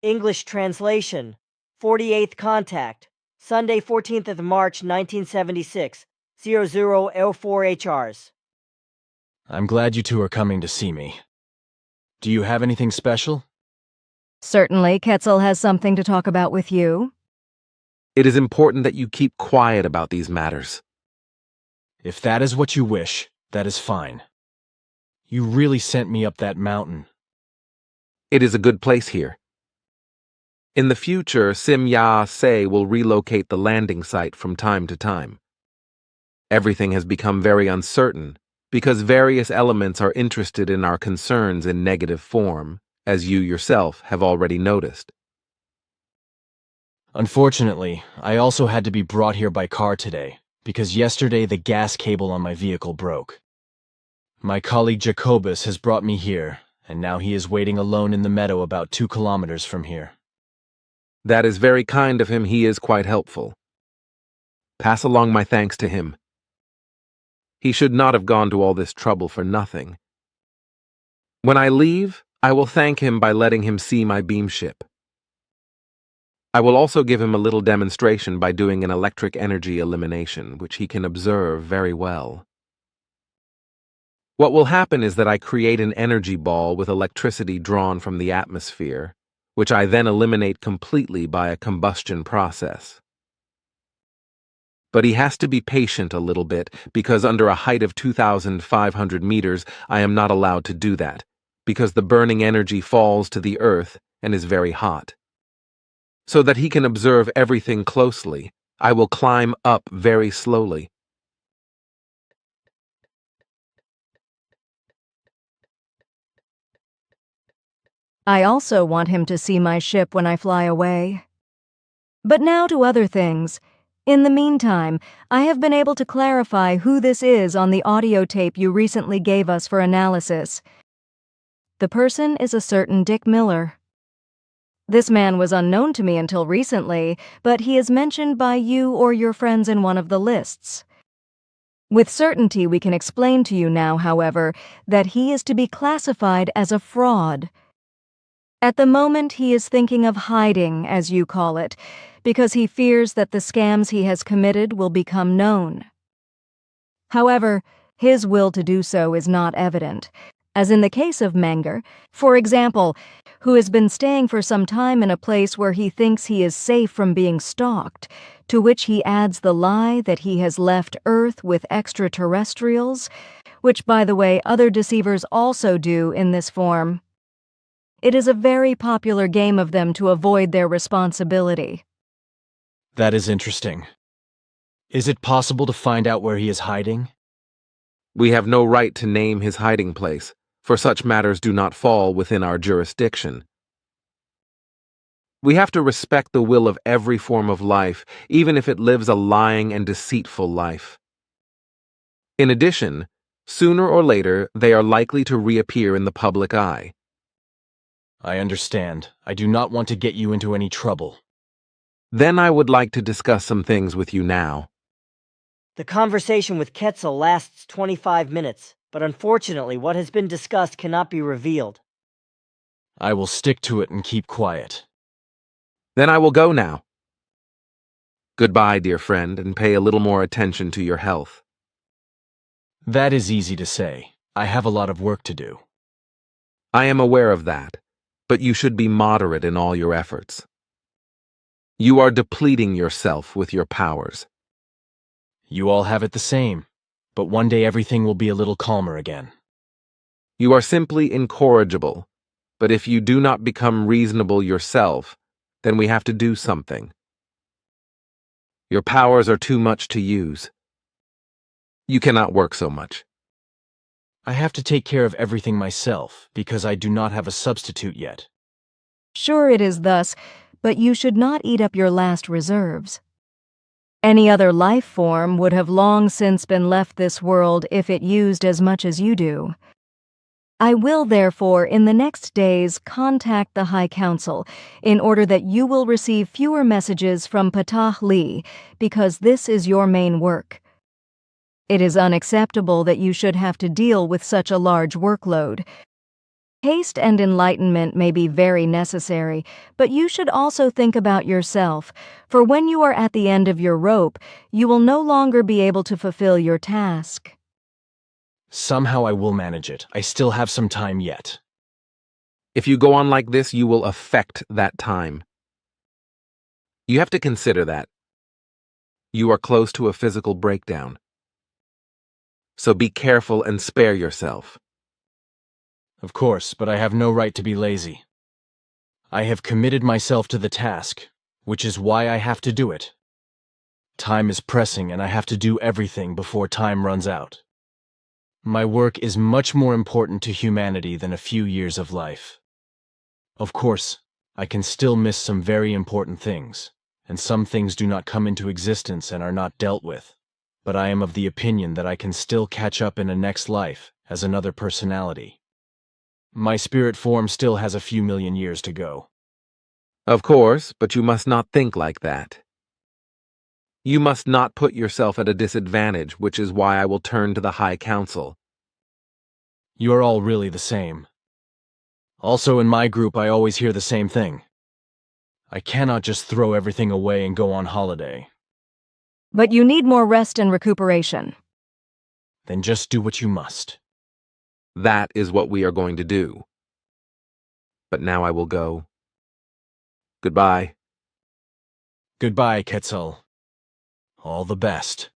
English translation. 48th contact. Sunday, 14th of March, 1976. 0004 HRs. I'm glad you two are coming to see me. Do you have anything special? Certainly, Ketzel has something to talk about with you. It is important that you keep quiet about these matters. If that is what you wish, that is fine. You really sent me up that mountain. It is a good place here. In the future, Sim Ya-se will relocate the landing site from time to time. Everything has become very uncertain because various elements are interested in our concerns in negative form, as you yourself have already noticed. Unfortunately, I also had to be brought here by car today, because yesterday the gas cable on my vehicle broke. My colleague Jacobus has brought me here, and now he is waiting alone in the meadow about 2 kilometers from here. That is very kind of him. He is quite helpful. Pass along my thanks to him. He should not have gone to all this trouble for nothing. When I leave, I will thank him by letting him see my beam ship. I will also give him a little demonstration by doing an electric energy elimination, which he can observe very well. What will happen is that I create an energy ball with electricity drawn from the atmosphere, which I then eliminate completely by a combustion process. But he has to be patient a little bit, because under a height of 2,500 meters, I am not allowed to do that, because the burning energy falls to the earth and is very hot. So that he can observe everything closely, I will climb up very slowly. I also want him to see my ship when I fly away. But now to other things. In the meantime, I have been able to clarify who this is on the audio tape you recently gave us for analysis. The person is a certain Dick Miller. This man was unknown to me until recently, but he is mentioned by you or your friends in one of the lists. With certainty we can explain to you now, however, that he is to be classified as a fraud. At the moment he is thinking of hiding, as you call it, because he fears that the scams he has committed will become known. However, his will to do so is not evident, as in the case of Menger, for example, who has been staying for some time in a place where he thinks he is safe from being stalked, to which he adds the lie that he has left Earth with extraterrestrials, which, by the way, other deceivers also do in this form. It is a very popular game of them to avoid their responsibility. That is interesting. Is it possible to find out where he is hiding? We have no right to name his hiding place, for such matters do not fall within our jurisdiction. We have to respect the will of every form of life, even if it lives a lying and deceitful life. In addition, sooner or later, they are likely to reappear in the public eye. I understand. I do not want to get you into any trouble. Then I would like to discuss some things with you now. The conversation with Ketzel lasts 25 minutes, but unfortunately what has been discussed cannot be revealed. I will stick to it and keep quiet. Then I will go now. Goodbye, dear friend, and pay a little more attention to your health. That is easy to say. I have a lot of work to do. I am aware of that, but you should be moderate in all your efforts. You are depleting yourself with your powers. You all have it the same, but one day everything will be a little calmer again. You are simply incorrigible, but if you do not become reasonable yourself, then we have to do something. Your powers are too much to use. You cannot work so much. I have to take care of everything myself, because I do not have a substitute yet. Sure it is thus, but you should not eat up your last reserves. Any other life form would have long since been left this world if it used as much as you do. I will, therefore, in the next days contact the High Council in order that you will receive fewer messages from Patah Li, because this is your main work. It is unacceptable that you should have to deal with such a large workload. Haste and enlightenment may be very necessary, but you should also think about yourself, for when you are at the end of your rope, you will no longer be able to fulfill your task. Somehow I will manage it. I still have some time yet. If you go on like this, you will affect that time. You have to consider that. You are close to a physical breakdown. So be careful and spare yourself. Of course, but I have no right to be lazy. I have committed myself to the task, which is why I have to do it. Time is pressing and I have to do everything before time runs out. My work is much more important to humanity than a few years of life. Of course, I can still miss some very important things, and some things do not come into existence and are not dealt with. But I am of the opinion that I can still catch up in a next life as another personality. My spirit form still has a few million years to go. Of course, but you must not think like that. You must not put yourself at a disadvantage, which is why I will turn to the High Council. You are all really the same. Also, in my group, I always hear the same thing. I cannot just throw everything away and go on holiday. But you need more rest and recuperation. Then just do what you must. That is what we are going to do. But now I will go. Goodbye. Goodbye, Quetzal. All the best.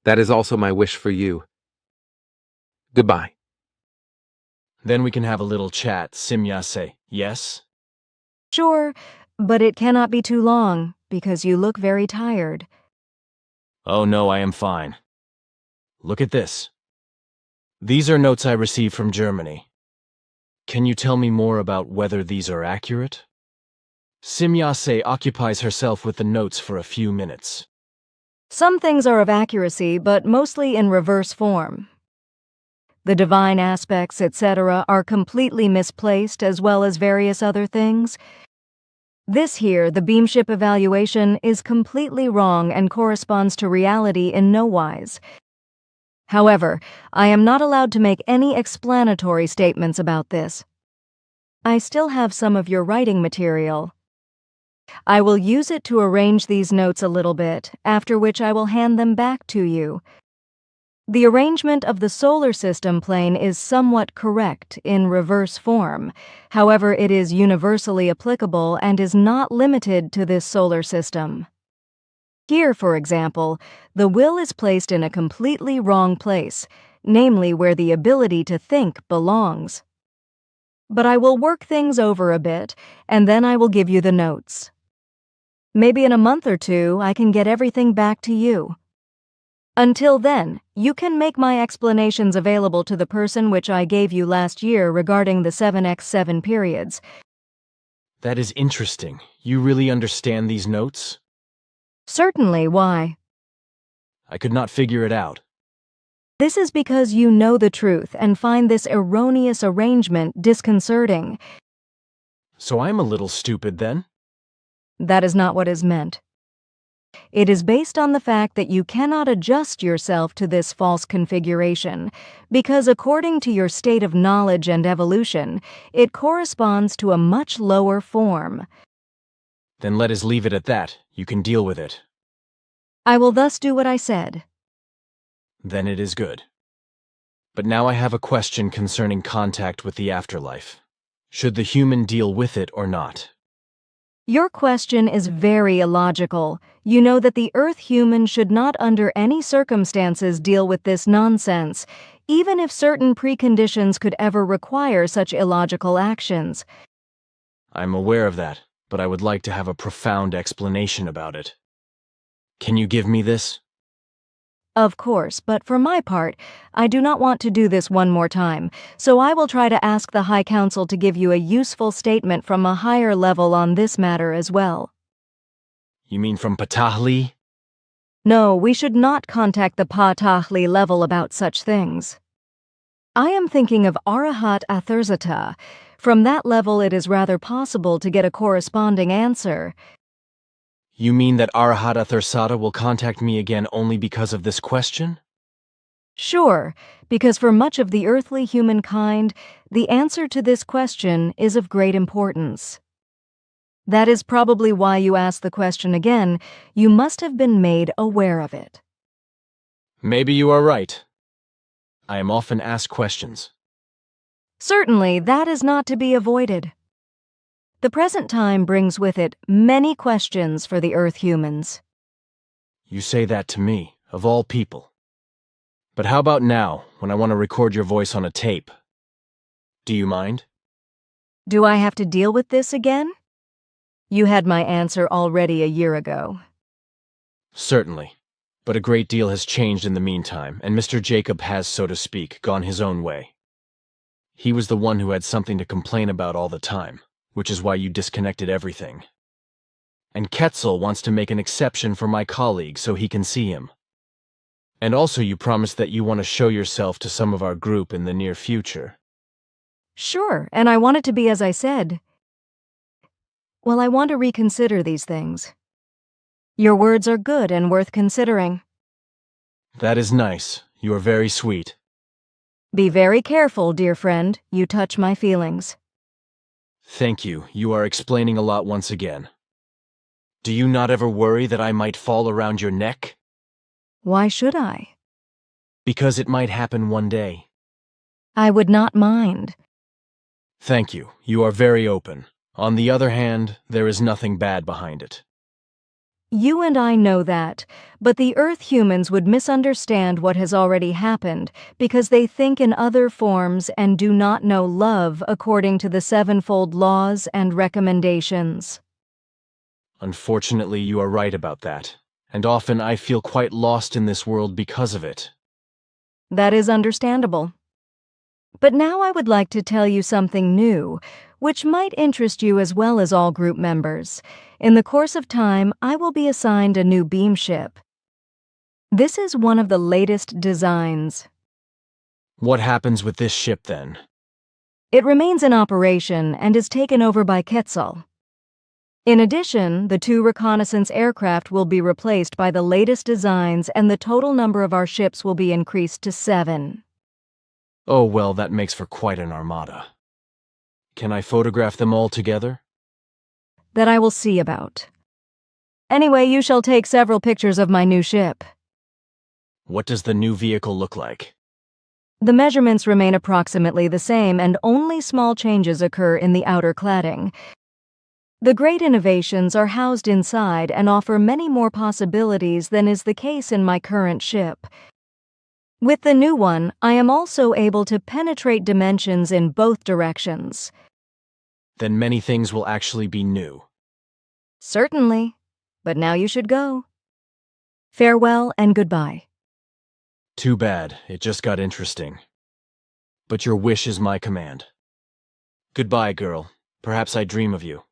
That is also my wish for you. Goodbye. Then we can have a little chat, Simyase, yes? Sure, but it cannot be too long, because you look very tired. Oh no, I am fine. Look at this. These are notes I received from Germany. Can you tell me more about whether these are accurate? Simyase occupies herself with the notes for a few minutes. Some things are of accuracy, but mostly in reverse form. The divine aspects, etc., are completely misplaced, as well as various other things. This here, the beamship evaluation, is completely wrong and corresponds to reality in no wise. However, I am not allowed to make any explanatory statements about this. I still have some of your writing material. I will use it to arrange these notes a little bit, after which I will hand them back to you. The arrangement of the solar system plane is somewhat correct in reverse form. However, it is universally applicable and is not limited to this solar system. Here, for example, the will is placed in a completely wrong place, namely where the ability to think belongs. But I will work things over a bit, and then I will give you the notes. Maybe in a month or two, I can get everything back to you. Until then, you can make my explanations available to the person which I gave you last year regarding the 7x7 periods. That is interesting. You really understand these notes? Certainly, why? I could not figure it out. This is because you know the truth and find this erroneous arrangement disconcerting. So I'm a little stupid then? That is not what is meant. It is based on the fact that you cannot adjust yourself to this false configuration, because according to your state of knowledge and evolution, it corresponds to a much lower form. Then let us leave it at that. You can deal with it. I will thus do what I said. Then it is good. But now I have a question concerning contact with the afterlife. Should the human deal with it or not? Your question is very illogical. You know that the Earth human should not under any circumstances deal with this nonsense, even if certain preconditions could ever require such illogical actions. I'm aware of that, but I would like to have a profound explanation about it. Can you give me this? Of course, but for my part, I do not want to do this one more time, so I will try to ask the High Council to give you a useful statement from a higher level on this matter as well. You mean from Patahli? No, we should not contact the Patahli level about such things. I am thinking of Arahat Athurzata. From that level, it is rather possible to get a corresponding answer. You mean that Arahata Thursata will contact me again only because of this question? Sure, because for much of the earthly humankind, the answer to this question is of great importance. That is probably why you asked the question again. You must have been made aware of it. Maybe you are right. I am often asked questions. Certainly, that is not to be avoided. The present time brings with it many questions for the Earth humans. You say that to me, of all people. But how about now, when I want to record your voice on a tape? Do you mind? Do I have to deal with this again? You had my answer already a year ago. Certainly. But a great deal has changed in the meantime, and Mr. Jacob has, so to speak, gone his own way. He was the one who had something to complain about all the time, which is why you disconnected everything. And Ketzel wants to make an exception for my colleague so he can see him. And also you promised that you want to show yourself to some of our group in the near future. Sure, and I want it to be as I said. Well, I want to reconsider these things. Your words are good and worth considering. That is nice. You are very sweet. Be very careful, dear friend. You touch my feelings. Thank you. You are explaining a lot once again. Do you not ever worry that I might fall around your neck? Why should I? Because it might happen one day. I would not mind. Thank you. You are very open. On the other hand, there is nothing bad behind it. You and I know that, but the Earth humans would misunderstand what has already happened because they think in other forms and do not know love according to the sevenfold laws and recommendations. Unfortunately, you are right about that, and often I feel quite lost in this world because of it. That is understandable. But now I would like to tell you something new, which might interest you as well as all group members. In the course of time, I will be assigned a new beam ship. This is one of the latest designs. What happens with this ship then? It remains in operation and is taken over by Ketzel. In addition, the 2 reconnaissance aircraft will be replaced by the latest designs and the total number of our ships will be increased to 7. Oh well, that makes for quite an armada. Can I photograph them all together? That I will see about. Anyway, you shall take several pictures of my new ship. What does the new vehicle look like? The measurements remain approximately the same and only small changes occur in the outer cladding. The great innovations are housed inside and offer many more possibilities than is the case in my current ship. With the new one, I am also able to penetrate dimensions in both directions. Then many things will actually be new. Certainly, but now you should go. Farewell and goodbye. Too bad, it just got interesting. But your wish is my command. Goodbye, girl. Perhaps I dream of you.